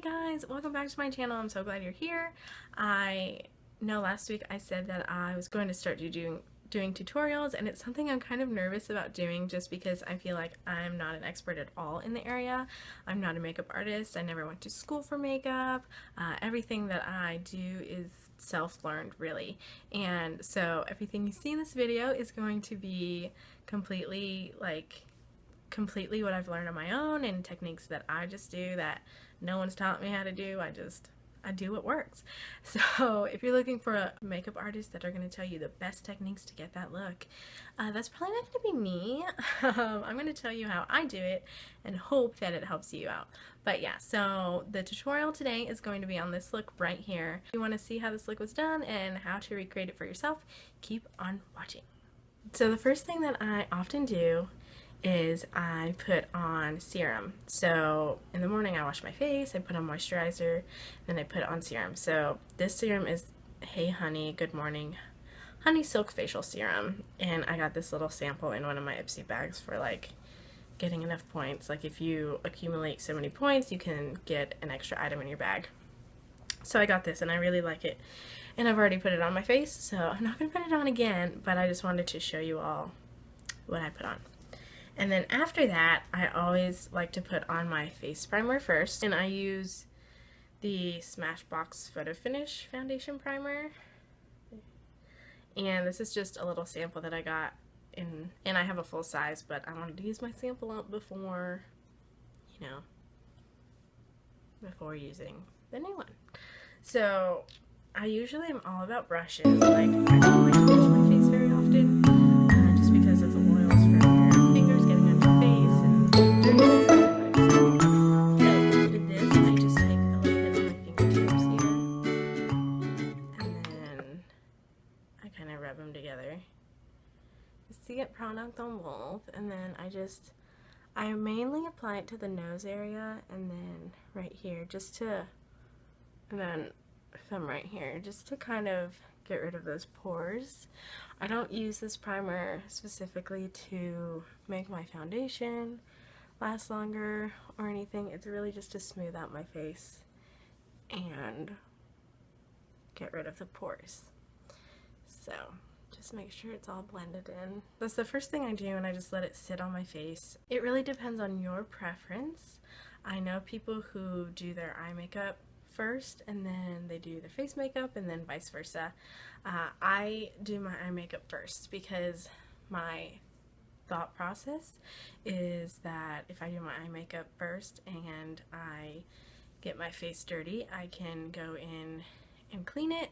guys, welcome back to my channel. I'm so glad you're here. I know last week I said that I was going to start doing tutorials, and it's something I'm kind of nervous about doing just because I feel like I'm not an expert at all in the area. I'm not a makeup artist. I never went to school for makeup. Everything that I do is self-learned, really, and so everything you see in this video is going to be completely what I've learned on my own and techniques that I just do that no one's taught me how to do. I do what works. So if you're looking for a makeup artist that are going to tell you the best techniques to get that look, that's probably not going to be me. I'm going to tell you how I do it and hope that it helps you out. But yeah, so the tutorial today is going to be on this look right here. If you want to see how this look was done and how to recreate it for yourself, keep on watching. So the first thing that I often do is I put on serum. So in the morning I wash my face, I put on moisturizer, then I put on serum. So this serum is Hey Honey Good Morning Honey Silk Facial Serum, and I got this little sample in one of my Ipsy bags for like getting enough points. Like if you accumulate so many points, you can get an extra item in your bag. So I got this and I really like it, and I've already put it on my face, so I'm not going to put it on again, but I just wanted to show you all what I put on. And then after that, I always like to put on my face primer first, and I use the Smashbox Photo Finish Foundation Primer. And this is just a little sample that I got in, and I have a full size, but I wanted to use my sample up before, before using the new one. So I usually am all about brushes. Like, I don't like to wash my face very often, just because of the oils from your fingers getting on your face and with this, I just take a little bit of my fingertips here, and then I kind of rub them together just to get product on both, and then I mainly apply it to the nose area, and then right here, and then some right here, just to kind of get rid of those pores. I don't use this primer specifically to make my foundation last longer or anything. It's really just to smooth out my face and get rid of the pores. So just make sure it's all blended in. That's the first thing I do, and I just let it sit on my face. It really depends on your preference. I know people who do their eye makeup first and then they do their face makeup, and then vice versa. I do my eye makeup first because my thought process is that if I do my eye makeup first and I get my face dirty, I can go in and clean it,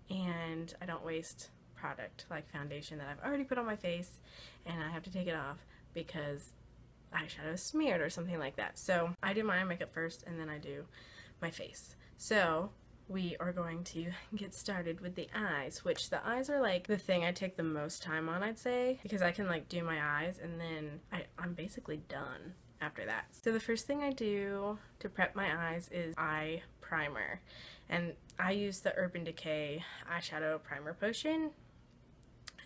and I don't waste product like foundation that I've already put on my face and I have to take it off because eyeshadow is smeared or something like that. So I do my eye makeup first and then I do my face. So we are going to get started with the eyes, which the eyes are like the thing I take the most time on, I'd say, because I can like do my eyes and then I'm basically done after that. So the first thing I do to prep my eyes is eye primer, and I use the Urban Decay eyeshadow primer potion,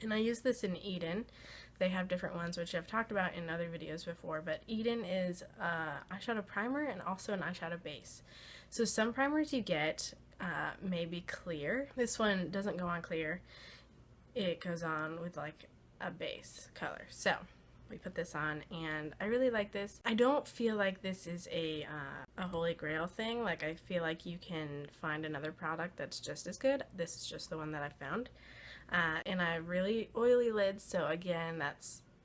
and I use this in Eden. They have different ones which I've talked about in other videos before, but Eden is eyeshadow primer and also an eyeshadow base. So some primers you get may be clear. This one doesn't go on clear. It goes on with like a base color. So we put this on, and I really like this. I don't feel like this is a holy grail thing. Like, I feel like you can find another product that's just as good. This is just the one that I found. And I have really oily lids, so again,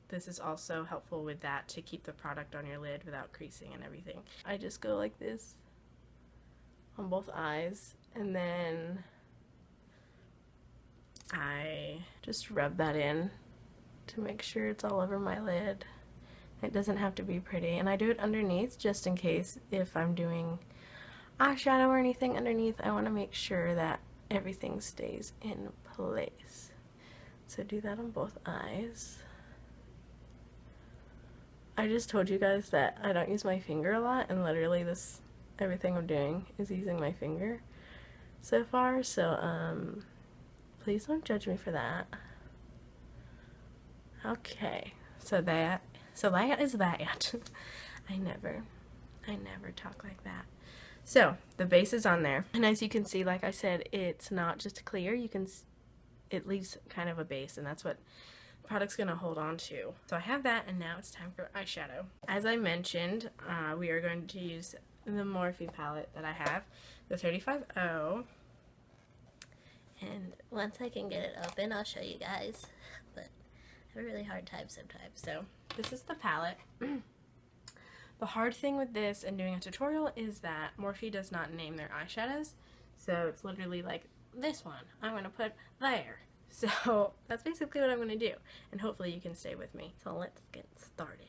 this is also helpful with that, to keep the product on your lid without creasing and everything. I just go like this on both eyes, and then I just rub that in to make sure it's all over my lid. It doesn't have to be pretty, and I do it underneath just in case if I'm doing eyeshadow or anything underneath, I want to make sure that everything stays in place. So do that on both eyes. I just told you guys that I don't use my finger a lot, and literally everything I'm doing is using my finger so far, so please don't judge me for that. Okay, so that is that. I never talk like that. So the base is on there, and as you can see, like I said, it's not just clear. It leaves kind of a base, and that's what the product's gonna hold on to. So I have that, and now it's time for eyeshadow. As I mentioned, we are going to use the Morphe palette that I have, the 35O. And once I can get it open, I'll show you guys. But I have a really hard time sometimes. So this is the palette. The hard thing with this and doing a tutorial is that Morphe does not name their eyeshadows. So it's literally like, this one I'm going to put there. So that's basically what I'm going to do. And hopefully you can stay with me. So let's get started.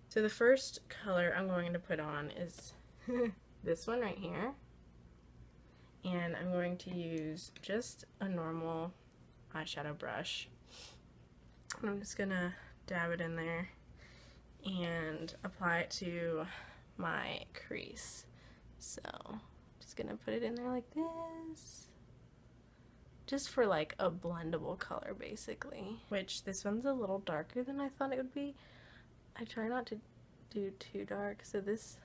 So the first color I'm going to put on is this one right here. And I'm going to use just a normal eyeshadow brush. I'm just going to dab it in there and apply it to my crease. So I'm just gonna put it in there like this, just for like a blendable color basically, which this one's a little darker than I thought it would be. I try not to do too dark, so this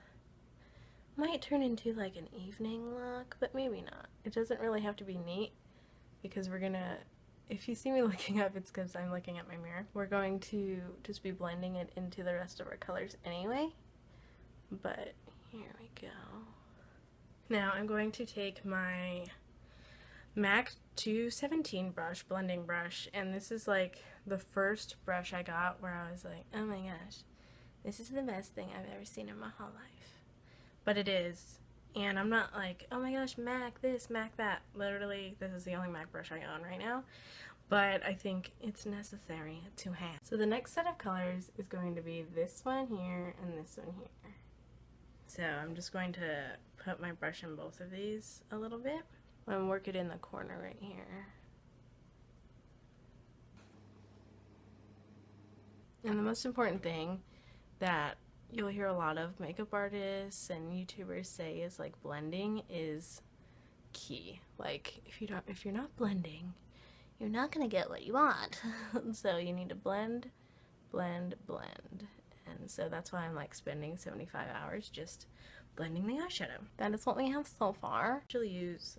might turn into like an evening look, but maybe not. It doesn't really have to be neat, because we're gonna, if you see me looking up, it's because I'm looking at my mirror. We're going to just be blending it into the rest of our colors anyway. But here we go. Now I'm going to take my MAC 217 brush, blending brush, and this is like the first brush I got where I was like, oh my gosh, this is the best thing I've ever seen in my whole life. But it is. And I'm not like, oh my gosh, MAC this, MAC that. Literally, this is the only MAC brush I own right now. But I think it's necessary to have. So the next set of colors is going to be this one here and this one here. So I'm just going to put my brush in both of these a little bit and work it in the corner right here. And the most important thing that you'll hear a lot of makeup artists and YouTubers say is like blending is key. Like if you're not blending, you're not gonna get what you want. So you need to blend, blend, blend. And so that's why I'm like spending 75 hours just blending the eyeshadow. That is what we have so far. I actually use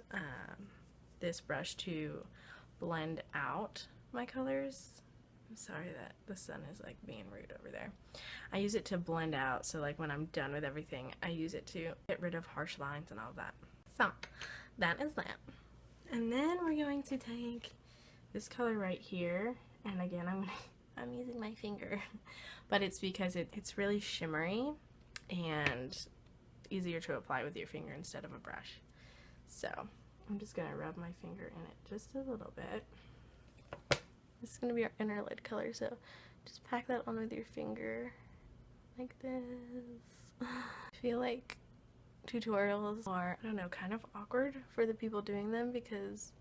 this brush to blend out my colors. I'm sorry that the sun is like being rude over there. I use it to blend out, so like when I'm done with everything, I use it to get rid of harsh lines and all that. So that is that. And then we're going to take this color right here, and again I'm using my finger, but it's because it's really shimmery and easier to apply with your finger instead of a brush. So I'm just gonna rub my finger in it just a little bit. This is going to be our inner lid color, so just pack that on with your finger like this. I feel like tutorials are, I don't know, kind of awkward for the people doing them because,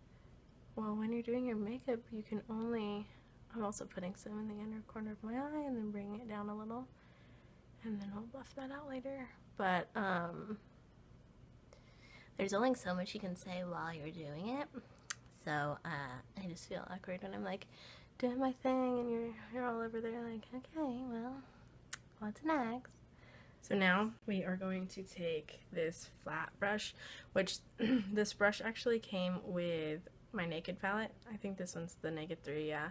well, when you're doing your makeup, you can only, I'm also putting some in the inner corner of my eye and then bringing it down a little, and then we'll buff that out later. But there's only so much you can say while you're doing it. So I just feel awkward when I'm like doing my thing and you're all over there like, okay, well, what's next? So now we are going to take this flat brush, which this brush actually came with my Naked palette. I think this one's the Naked 3, yeah.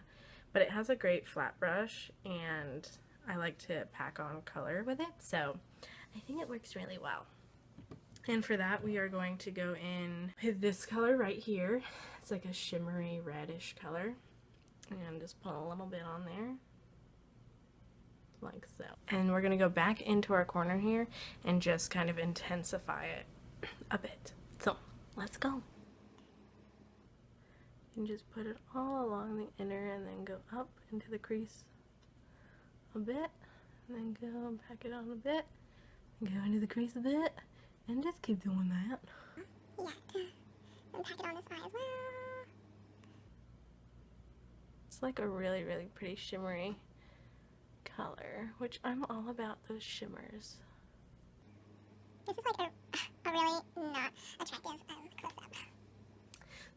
But it has a great flat brush and I like to pack on color with it, so I think it works really well. And for that, we are going to go in with this color right here. It's like a shimmery reddish color. And just put a little bit on there. Like so. And we're going to go back into our corner here and just kind of intensify it a bit. So, let's go. And just put it all along the inner and then go up into the crease a bit. And then go and pack it on a bit. And go into the crease a bit. And just keep doing that. Yeah, and pack it on this eye as well. It's like a really, really pretty shimmery color, which I'm all about those shimmers. This is like a really not attractive close-up.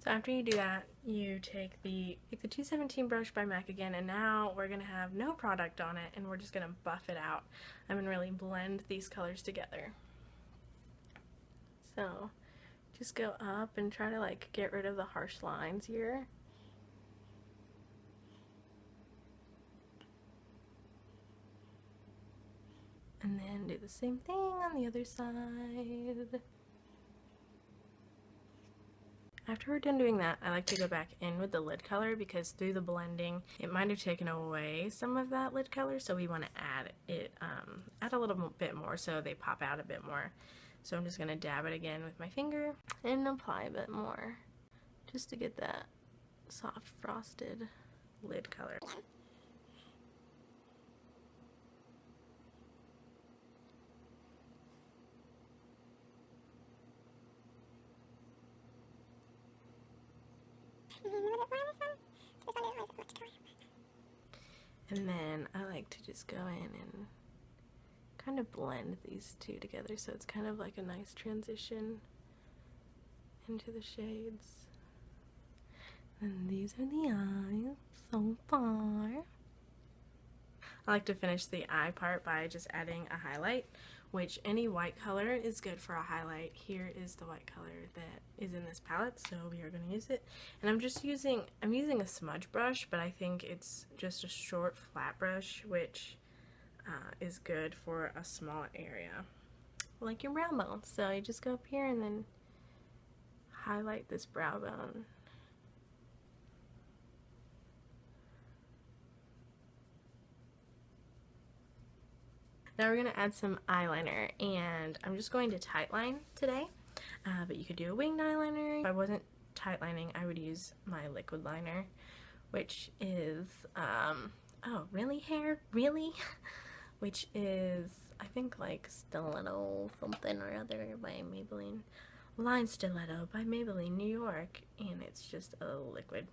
So after you do that, you take the 217 brush by MAC again, and now we're going to have no product on it, and we're just going to buff it out. I'm going to really blend these colors together. So just go up and try to like get rid of the harsh lines here. And then do the same thing on the other side. After we're done doing that, I like to go back in with the lid color because through the blending, it might have taken away some of that lid color. So we want to add it, add a little bit more so they pop out a bit more. So I'm just going to dab it again with my finger and apply a bit more just to get that soft frosted lid color. And then I like to just go in and kind of blend these two together so it's kind of like a nice transition into the shades. And these are the eyes so far. I like to finish the eye part by just adding a highlight, which any white color is good for a highlight. Here is the white color that is in this palette, so we are going to use it. And I'm using a smudge brush, but I think it's just a short flat brush, which is good for a small area, like your brow bone. So you just go up here and then highlight this brow bone. Now we're going to add some eyeliner, and I'm just going to tightline today, but you could do a winged eyeliner. If I wasn't tightlining, I would use my liquid liner, which is, oh, really, hair? Really? Which is, I think, like Stiletto something or other by Maybelline. Line Stiletto by Maybelline New York, and it's just a liquid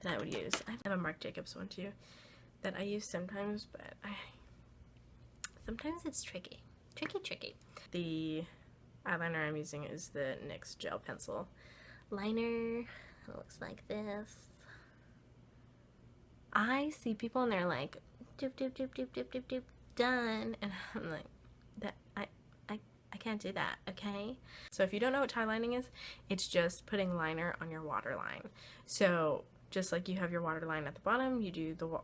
that I would use. I have a Marc Jacobs one too that I use sometimes, but sometimes it's tricky. Tricky. The eyeliner I'm using is the NYX Gel Pencil liner. It looks like this. I see people and they're like, doop, doop, doop, doop, doop, doop, doop, done. And I'm like, I can't do that, okay? So if you don't know what tie lining is, it's just putting liner on your waterline. So just like you have your waterline at the bottom, you do the,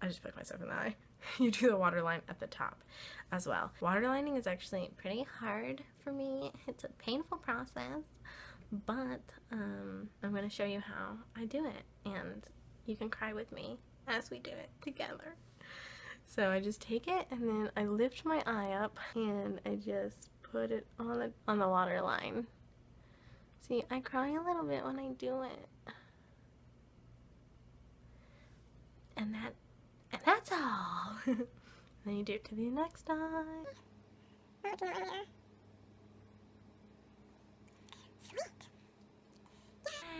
I just poked myself in the eye. You do the waterline at the top as well. Waterlining is actually pretty hard for me. It's a painful process, but I'm going to show you how I do it, and you can cry with me as we do it together. So I just take it and then I lift my eye up and I just put it on the waterline. See, I cry a little bit when I do it. And that's all. Then you do it to the next eye.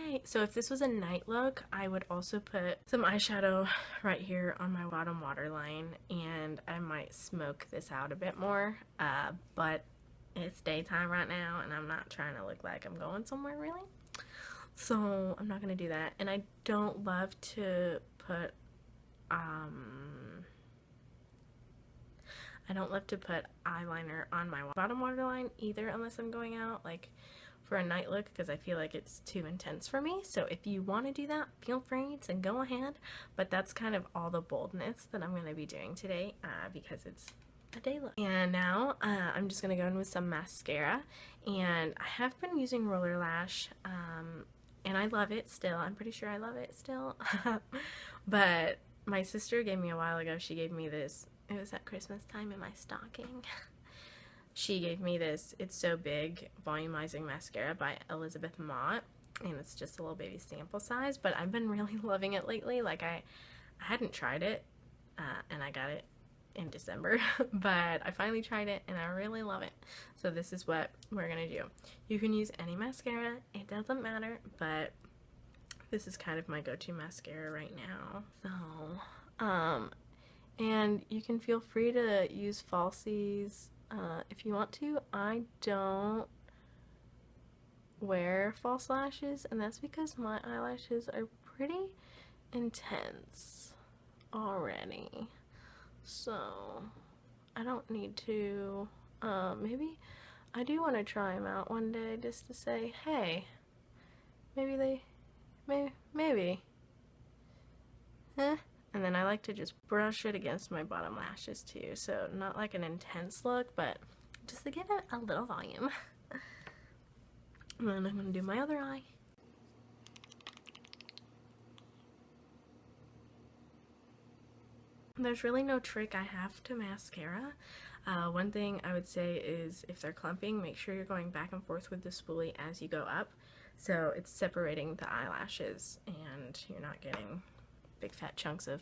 Yay! So if this was a night look, I would also put some eyeshadow right here on my bottom waterline, and I might smoke this out a bit more, but it's daytime right now and I'm not trying to look like I'm going somewhere really. So I'm not going to do that. And I don't love to put eyeliner on my bottom waterline either unless I'm going out like for a night look, because I feel like it's too intense for me. So if you want to do that, feel free to go ahead, but that's kind of all the boldness that I'm going to be doing today because it's a day look. And now I'm just going to go in with some mascara, and I have been using Roller Lash and I love it still. I'm pretty sure I love it still. But my sister gave me a while ago, she gave me this, it was at Christmas time in my stocking. She gave me this It's So Big Volumizing Mascara by Elizabeth Mott, and it's just a little baby sample size, but I've been really loving it lately. Like I hadn't tried it, and I got it in December, but I finally tried it and I really love it. So this is what we're gonna do. You can use any mascara, it doesn't matter, but this is kind of my go-to mascara right now. So, and you can feel free to use falsies if you want to. I don't wear false lashes, and that's because my eyelashes are pretty intense already. So I don't need to. Maybe I do want to try them out one day just to say, hey, maybe maybe. Eh? And then I like to just brush it against my bottom lashes too, so not like an intense look, but just to give it a little volume. And then I'm going to do my other eye. There's really no trick I have to mascara. One thing I would say is if they're clumping, make sure you're going back and forth with the spoolie as you go up, so it's separating the eyelashes and you're not getting big fat chunks of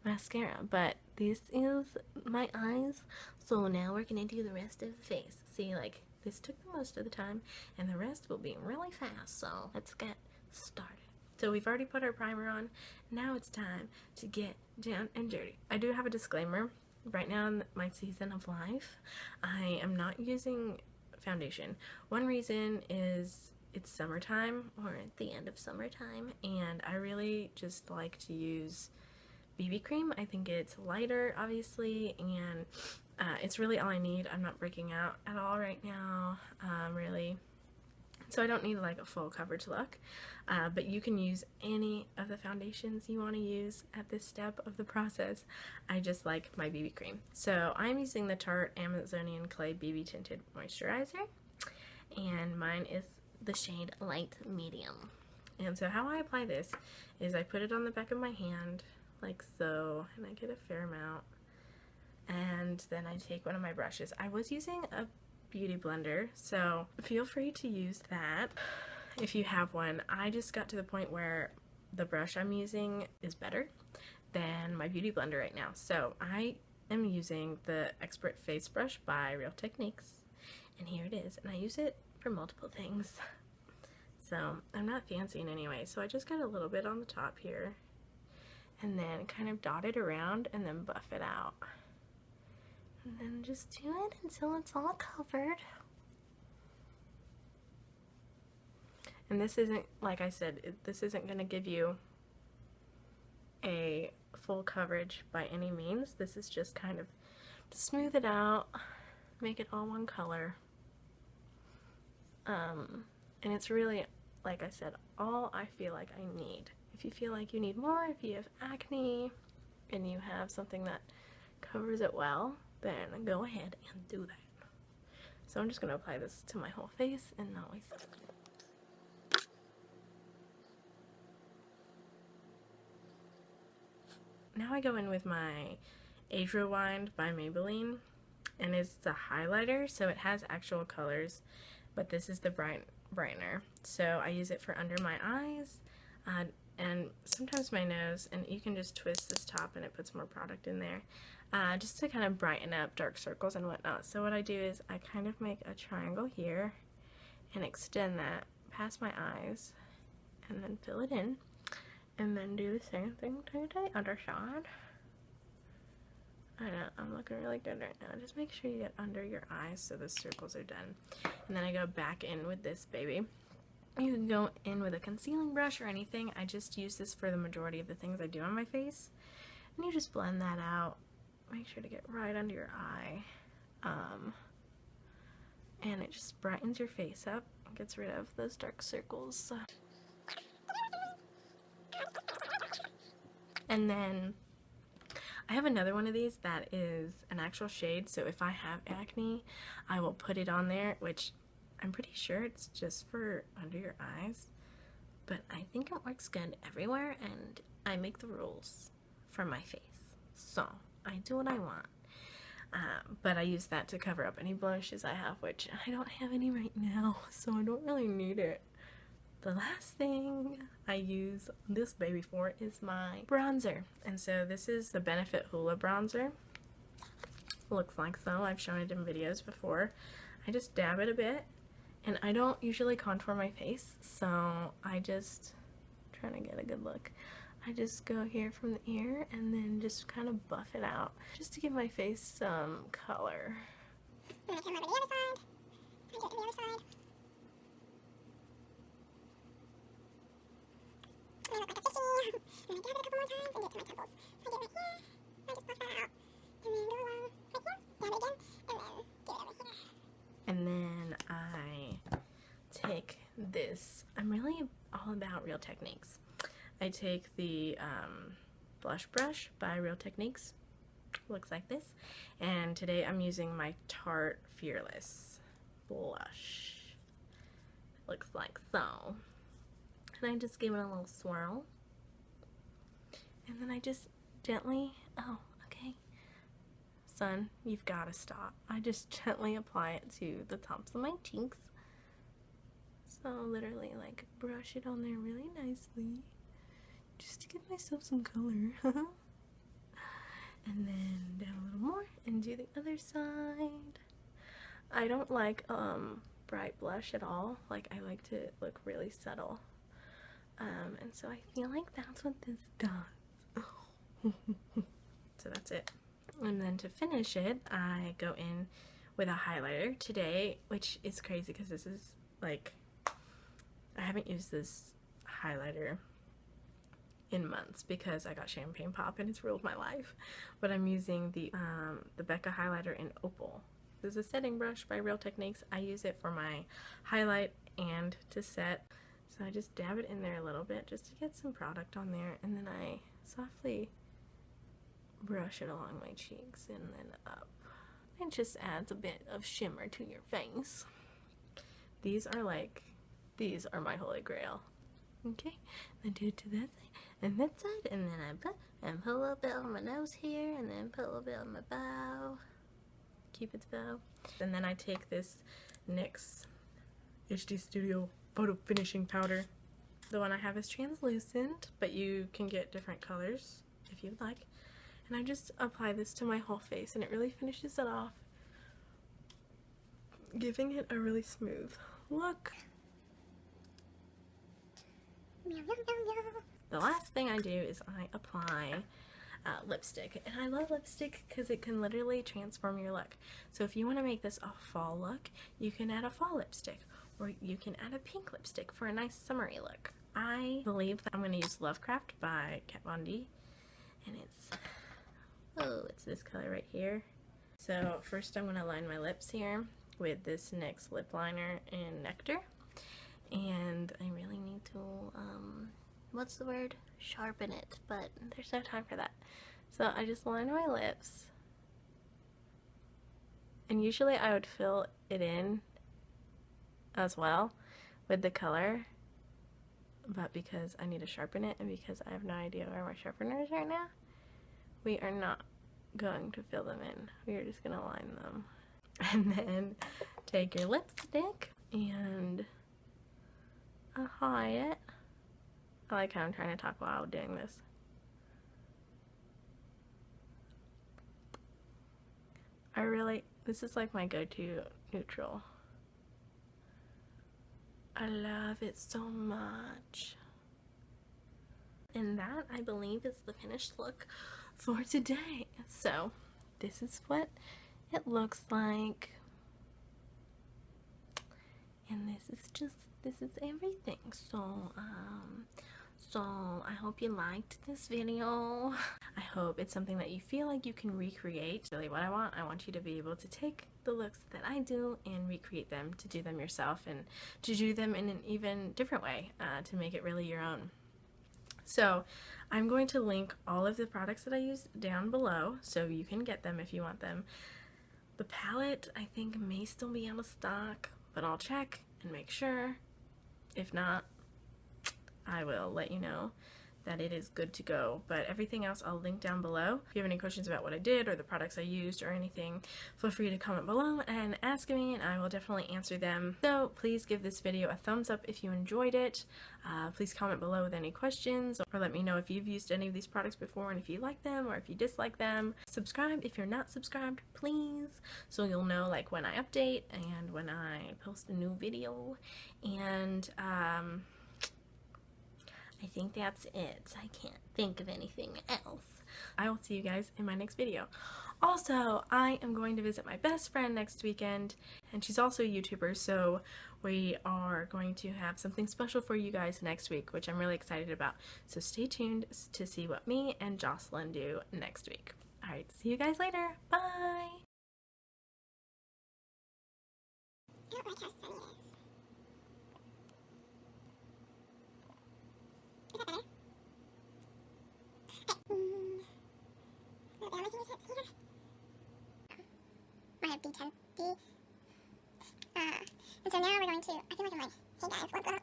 mascara. But this is my eyes, so now we're gonna do the rest of the face. See, like, this took the most of the time and the rest will be really fast, so let's get started. So we've already put our primer on. Now it's time to get down and dirty. I do have a disclaimer. Right now in my season of life, I am not using foundation. One reason is it's summertime, or at the end of summertime, and I really just like to use BB cream. I think it's lighter, obviously, and it's really all I need. I'm not breaking out at all right now, really. So I don't need like a full coverage look, but you can use any of the foundations you want to use at this step of the process. I just like my BB cream. So I'm using the Tarte Amazonian Clay BB Tinted Moisturizer, and mine is the shade Light Medium. And so how I apply this is I put it on the back of my hand like so, and I get a fair amount, and then I take one of my brushes. I was using a beauty blender, so feel free to use that if you have one. I just got to the point where the brush I'm using is better than my beauty blender right now, so I am using the Expert Face Brush by Real Techniques, and here it is, and I use it for multiple things. So I'm not fancy in any way, so I just got a little bit on the top here and then kind of dot it around and then buff it out. And then just do it until it's all covered. And this isn't, like I said, this isn't going to give you a full coverage by any means. This is just kind of to smooth it out, make it all one color. And it's really, like I said, all I feel like I need. If you feel like you need more, if you have acne and you have something that covers it well, then go ahead and do that. So I'm just going to apply this to my whole face and not waste it. Now I go in with my Age Rewind by Maybelline, and it's a highlighter, so it has actual colors, but this is the brightener. So I use it for under my eyes and sometimes my nose, and you can just twist this top and it puts more product in there. Just to kind of brighten up dark circles and whatnot. So what I do is I kind of make a triangle here and extend that past my eyes and then fill it in, and then do the same thing to the other side. I know, I'm looking really good right now. Just make sure you get under your eyes so the circles are done. And then I go back in with this baby. You can go in with a concealing brush or anything. I just use this for the majority of the things I do on my face. And you just blend that out. Make sure to get right under your eye, and it just brightens your face up and gets rid of those dark circles. And then I have another one of these that is an actual shade, so if I have acne, I will put it on there, which I'm pretty sure it's just for under your eyes, but I think it works good everywhere, and I make the rules for my face, so I do what I want. But I use that to cover up any blemishes I have, which I don't have any right now, so I don't really need it. The last thing I use this baby for is my bronzer, and so this is the Benefit Hoola bronzer. Looks like so. I've shown it in videos before. I just dab it a bit, and I don't usually contour my face, so I just trying to get a good look. I just go here from the ear and then just kind of buff it out just to give my face some color. And I come over to the other side. I do it to the other side. And I look like a fishy. And I dab it a couple more times and do it to my temples. So I do it right here. I just buff that out. And then go along right here. Dab it again. And then do it over here. And then this. I'm really all about Real Techniques. I take the blush brush by Real Techniques. Looks like this. And today I'm using my Tarte Fearless blush. Looks like so. And I just give it a little swirl. And then I just gently, oh, okay. Son, you've got to stop. I just gently apply it to the tops of my cheeks. So literally like brush it on there really nicely. Just to give myself some color. And then down a little more and do the other side. I don't like bright blush at all. Like I like to look really subtle. And so I feel like that's what this does. So that's it. And then to finish it, I go in with a highlighter today, which is crazy because this is like, I haven't used this highlighter in months because I got champagne pop and it's ruled my life. But I'm using the Becca highlighter in Opal. This is a setting brush by Real Techniques. I use it for my highlight and to set. So I just dab it in there a little bit just to get some product on there, and then I softly brush it along my cheeks and then up. It just adds a bit of shimmer to your face. These are my holy grail. Okay, then do it to that side and that side, and then I put a little bit on my nose here, and then put a little bit on my bow. Cupid's bow. And then I take this NYX HD Studio Photo Finishing Powder. The one I have is translucent, but you can get different colors if you'd like. And I just apply this to my whole face, and it really finishes it off, giving it a really smooth look. The last thing I do is I apply lipstick, and I love lipstick because it can literally transform your look. So if you want to make this a fall look, you can add a fall lipstick, or you can add a pink lipstick for a nice summery look. I believe that I'm going to use LoveCraft by Kat Von D, and it's this color right here. So first I'm going to line my lips here with this NYX lip liner in Nectar, and I really need to what's the word? Sharpen it, but there's no time for that. So I just line my lips, and usually I would fill it in as well with the color, but because I need to sharpen it and because I have no idea where my sharpener is right now, we are not going to fill them in. We are just gonna line them. And then take your lipstick and apply it. I like how I'm trying to talk while doing this. This is like my go-to neutral. I love it so much. And that, I believe, is the finished look for today. So, this is what it looks like. And this is everything. So I hope you liked this video. I hope it's something that you feel like you can recreate. Really what I want you to be able to take the looks that I do and recreate them, to do them yourself and to do them in an even different way, to make it really your own. So I'm going to link all of the products that I use down below so you can get them if you want them. The palette I think may still be out of stock, but I'll check and make sure. If not, I will let you know that it is good to go. But everything else I'll link down below. If you have any questions about what I did or the products I used or anything, feel free to comment below and ask me, and I will definitely answer them. So please give this video a thumbs up if you enjoyed it. Please comment below with any questions, or let me know if you've used any of these products before and if you like them or if you dislike them. Subscribe if you're not subscribed, please, so you'll know like when I update and when I post a new video. And I think that's it. I can't think of anything else. I will see you guys in my next video. Also, I am going to visit my best friend next weekend, and she's also a YouTuber, so we are going to have something special for you guys next week, which I'm really excited about. So stay tuned to see what me and Jocelyn do next week. Alright, see you guys later. Bye! I don't like how sunny it is. like D10D. And so now we're going to, I feel like I'm like, hey guys, what's going